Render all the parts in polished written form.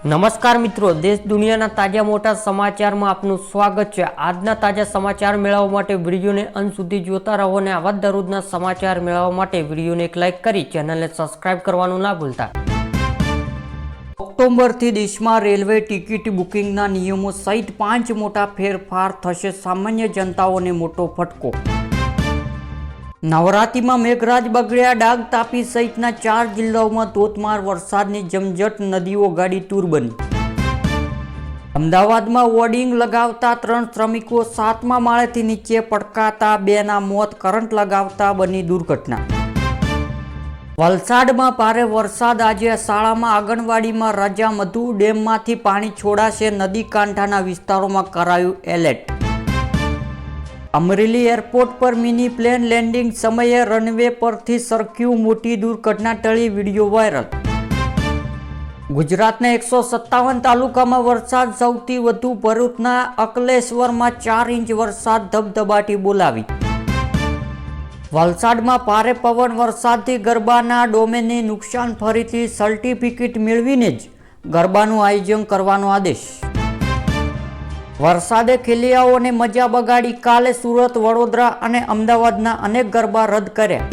નમસ્કાર મિત્રો, દેશ દુનિયાના તાજા મોટા સમાચારમાં આપનું સ્વાગત છે। આજના તાજા સમાચાર મેળવવા માટે વિડીયોને અંત સુધી જોતા રહો અને આવા દરરોજના સમાચાર મેળવવા માટે વિડીયોને એક લાઇક કરી ચેનલને સબસ્ક્રાઇબ કરવાનું ના ભૂલતા। ઓક્ટોબરથી દેશમાં રેલવે ટિકિટ બુકિંગના નિયમો સહિત 5 મોટા ફેરફાર થશે, સામાન્ય જનતાઓને મોટો ફટકો। નવરાત્રિમાં મેઘરાજ બગડ્યા, ડાંગ, તાપી સહિતના 4 જિલ્લાઓમાં ધોધમાર વરસાદની જમઝટ, નદીઓ ગાડી તૂર બની। અમદાવાદમાં હોર્ડિંગ લગાવતા 3 શ્રમિકો 7મા માળેથી નીચે પટકાતા 2ના મોત, કરંટ લગાવતા બની દુર્ઘટના। વલસાડમાં ભારે વરસાદ, આજે શાળામાં આંગણવાડીમાં રજા, મધુ ડેમમાંથી પાણી છોડાશે, નદી કાંઠાના વિસ્તારોમાં કરાયું એલર્ટ। અમરેલી એરપોર્ટ પર મિની પ્લેન લેન્ડિંગ સમયે રનવે પરથી સરક્યું, મોટી દુર્ઘટના ટળી, વિડીયો વાયરલ। ગુજરાતના 157 તાલુકામાં વરસાદ, સૌથી વધુ ભરૂચના અકલેશ્વરમાં 4 ઇંચ વરસાદ, ધબધબાટી બોલાવી। વલસાડમાં ભારે પવન વરસાદથી ગરબાના ડોમેનને નુકસાન, ફરીથી સર્ટિફિકેટ મેળવીને જ ગરબાનું આયોજન કરવાનો આદેશ। વરસાદે ખેલૈયાઓને મજા બગાડી, કાલે સુરત, વડોદરા અને અમદાવાદના અનેક ગરબા રદ કર્યા।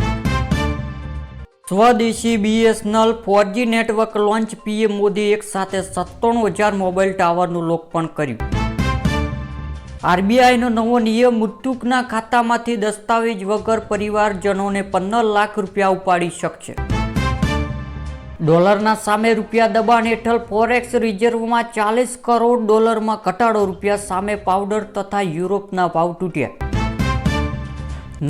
સ્વદેશી BSNL 4G network launch, PM Modi એક સાથે 97,000 મોબાઈલ ટાવરનું લોકાર્પણ કર્યું। RBIનો નવો નિયમ, મૃતકના ખાતામાંથી દસ્તાવેજ વગર પરિવારજનોને 15 લાખ રૂપિયા ઉપાડી શકશે। ડોલરના સામે રૂપિયા દબાણ હેઠળ ફોરેક્સ રિઝર્વમાં $40 કરોડ, ઘટાડો, રૂપિયા સામે પાવડર તથા યુરોપના ભાવ તૂટ્યા।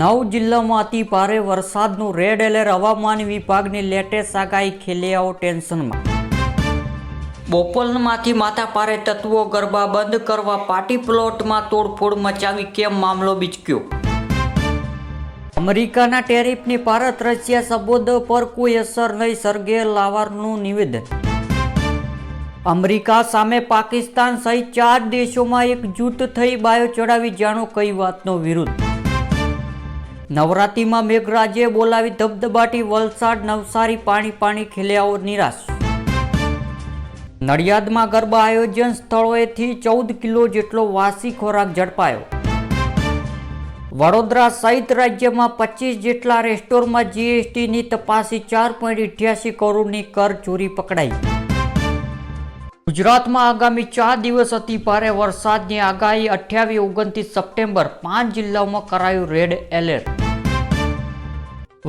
9 જિલ્લામાં અતિ ભારે વરસાદનું રેડ એલર્ટ, હવામાન વિભાગની લેટેસ્ટ આગાહી, ખેલૈયાઓ ટેન્શનમાં। બોપલમાંથી માથાભારે તત્વો ગરબા બંધ કરવા પાર્ટી પ્લોટમાં તોડફોડ મચાવી, કેમ મામલો બીચક્યો? અમેરિકાના ટેરિફની ભારત રશિયા સંબંધો પર કોઈ અસર નહીં, સર્ગે લાવારનું નિવેદન। અમેરિકા સામે પાકિસ્તાન સહિત 4 દેશોમાં એકજૂટ થઈ બાયો ચડાવી, જાણો કઈ વાતનો વિરોધ? નવરાત્રિમાં મેઘરાજે બોલાવી ધબધબાટી, વલસાડ, નવસારી પાણી, ખેલૈયાઓ નિરાશ। નડિયાદમાં ગરબા આયોજન સ્થળોએથી 14 કિલો જેટલો વાસી ખોરાક ઝડપાયો। વડોદરા સહિત રાજ્યમાં 25 જેટલા રેસ્ટોરન્ટમાં GSTની તપાસી, 4.88 કરોડની કર ચોરી પકડાઈ। ગુજરાતમાં આગામી 4 દિવસ અતિ ભારે વરસાદની આગાહી, 28-29 સપ્ટેમ્બર 5 જિલ્લાઓમાં કરાયું રેડ એલર્ટ।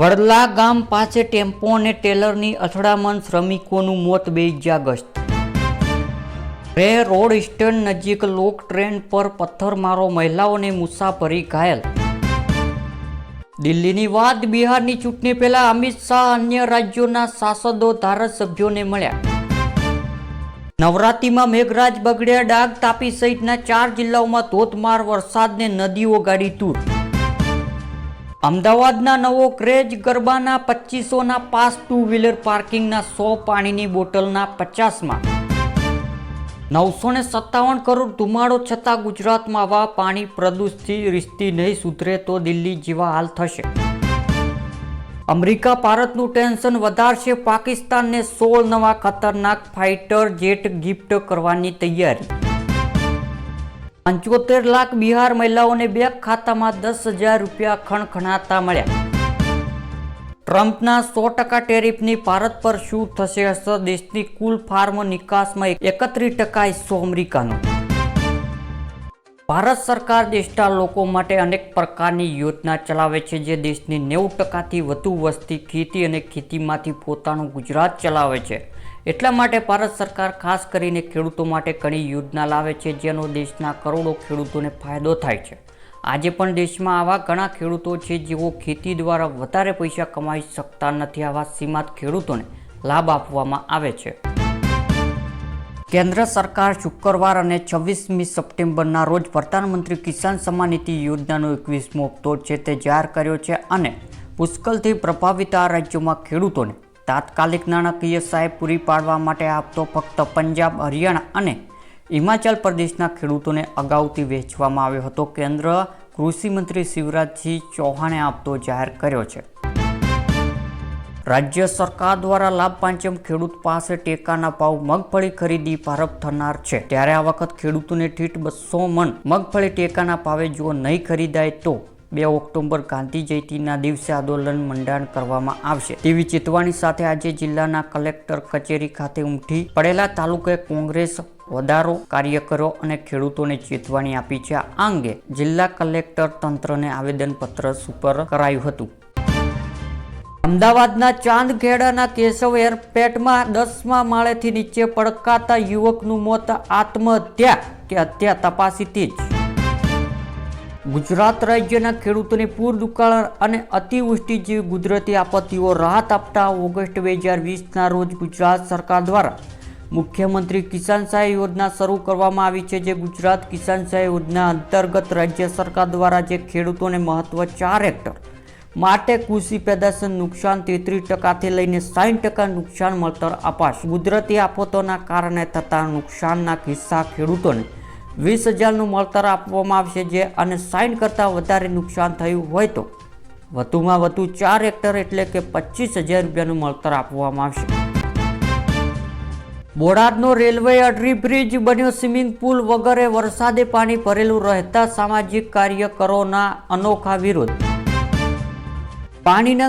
વડલા ગામ પાસે ટેમ્પો અને ટેલરની અથડામણ, શ્રમિકોનું મોત, 2 ઇજાગ્રસ્ત। રોડ સ્ટેશન નજીક લોક ટ્રેન પર પથ્થરમારો, મહિલાઓને મુસાફરી ઘાયલ। દિલ્હીની વાત, બિહારની ચૂંટણી પહેલા અમિત શાહ અન્ય રાજ્યોના સાંસદો, ધારાસભ્યોને મળ્યા। નવરાત્રિમાં મેઘરાજ બગડ્યા, ડાંગ, તાપી સહિતના 4 જિલ્લાઓમાં ધોધમાર વરસાદને નદીઓ ગાડી તૂર। અમદાવાદના નવો ક્રેઝ, ગરબાના 2500ના પાસ, 2 વ્હીલર પાર્કિંગના 100, પાણીની બોટલના 50માં। 957 કરોડ ધુમાડો છતાં ગુજરાતમાં આવા પાણી પ્રદૂષણથી રીતથી નહીં સુધરે તો દિલ્હી જેવા હાલ થશે। અમેરિકા ભારતનું ટેન્શન વધારશે, પાકિસ્તાનને 16 નવા ખતરનાક ફાઇટર જેટ ગિફ્ટ કરવાની તૈયારી। 75 લાખ બિહાર મહિલાઓને બેંક ખાતામાં 10,000 રૂપિયા ખણખણાતા મળ્યા। ટ્રમ્પના 100% ટેરિફની ભારત પર શું થશે અસર? દેશની કુલ ફાર્મ નિકાસમાં 31% હિસ્સો અમેરિકાનો। ભારત સરકાર દેશના લોકો માટે અનેક પ્રકારની યોજના ચલાવે છે, જે દેશની 90%થી વધુ વસ્તી ખેતી અને ખેતીમાંથી પોતાનું ગુજરાત ચલાવે છે। એટલા માટે ભારત સરકાર ખાસ કરીને ખેડૂતો માટે ઘણી યોજના લાવે છે, જેનો દેશના કરોડો ખેડૂતોને ફાયદો થાય છે। આજે પણ દેશમાં આવા ઘણા ખેડૂતો છે જેઓ ખેતી દ્વારા વધારે પૈસા કમાઈ શકતા નથી, આવા સીમાંત ખેડૂતોને લાભ આપવામાં આવે છે। કેન્દ્ર સરકાર શુક્રવાર અને 26મી સપ્ટેમ્બરના રોજ પ્રધાનમંત્રી કિસાન સન્માન નિધિ યોજનાનો 21મો હપ્તો છે તે જાહેર કર્યો છે અને પુષ્કળથી પ્રભાવિત આ રાજ્યોમાં ખેડૂતોને તાત્કાલિક નાણાકીય સહાય પૂરી પાડવા માટે આ હપ્તો ફક્ત પંજાબ, હરિયાણા અને હિમાચલ પ્રદેશના ખેડૂતોને અગાઉથી વહેંચવામાં આવ્યો હતો। કેન્દ્ર કૃષિ મંત્રી શિવરાજસિંહ ચૌહાણે આ હપ્તો જાહેર કર્યો છે। રાજ્ય સરકાર દ્વારા લાભ પાંચમ ખેડૂત પાસે ટેકાના ભાવ મગફળી ખરીદી પ્રારંભ થનાર છે, ત્યારે આ વખત ખેડૂતોને ઠીઠ 200 મણ મગફળી ટેકાના ભાવે જો નહીં ખરીદાય તો 2 ઓક્ટોબર ગાંધી જયંતિના દિવસે આંદોલન મંડાણ કરવામાં આવશે તેવી ચેતવણી સાથે આજે જિલ્લાના કલેક્ટર કચેરી ખાતે ઉમટી પડેલા તાલુકા કોંગ્રેસ વધારો કાર્યકરો અને ખેડૂતોને ચેતવણી આપી છે. આ અંગે જિલ્લા કલેક્ટર તંત્રને આવેદનપત્ર સુપર કરાયું હતું. અમદાવાદના ચાંદખેડાના કેશવ એરપેટમાં 10મા માળેથી નીચે પડકાતા યુવકનું મોત આત્મહત્યા કે હત્યા તપાસી તેજ. ગુજરાત રાજ્યના ખેડૂતોને પૂર, દુકાળ અને અતિવૃષ્ટિ જેવી કુદરતી આપત્તિઓ રાહત આપતા ઓગસ્ટ 2020ના રોજ ગુજરાત સરકાર દ્વારા મુખ્યમંત્રી કિસાન સહાય યોજના શરૂ કરવામાં આવી છે. જે ગુજરાત કિસાન સહાય યોજના અંતર્ગત રાજ્ય સરકાર દ્વારા જે ખેડૂતોને મહત્વ 4 હેક્ટર માટે કૃષિ પેદાશનું નુકસાન 33% લઈને 60% નુકસાન મળતર અપાશે. કુદરતી આફતોના કારણે થતા નુકસાનના કિસ્સા ખેડૂતોને 20,000નું મળતર આપવામાં આવશે. જે અને 60 કરતાં વધારે નુકસાન થયું હોય તો વધુમાં વધુ 4 હેક્ટર એટલે કે 25,000 રૂપિયાનું મળતર આપવામાં આવશે. બોટાદનો રેલવે અડરી બ્રિજ બન્યો સ્વિમિંગ પુલ વગેરે વરસાદે પાણી ભરેલું રહેતા સામાજિક કાર્યકરોના અનોખા વિરોધ. પાણીના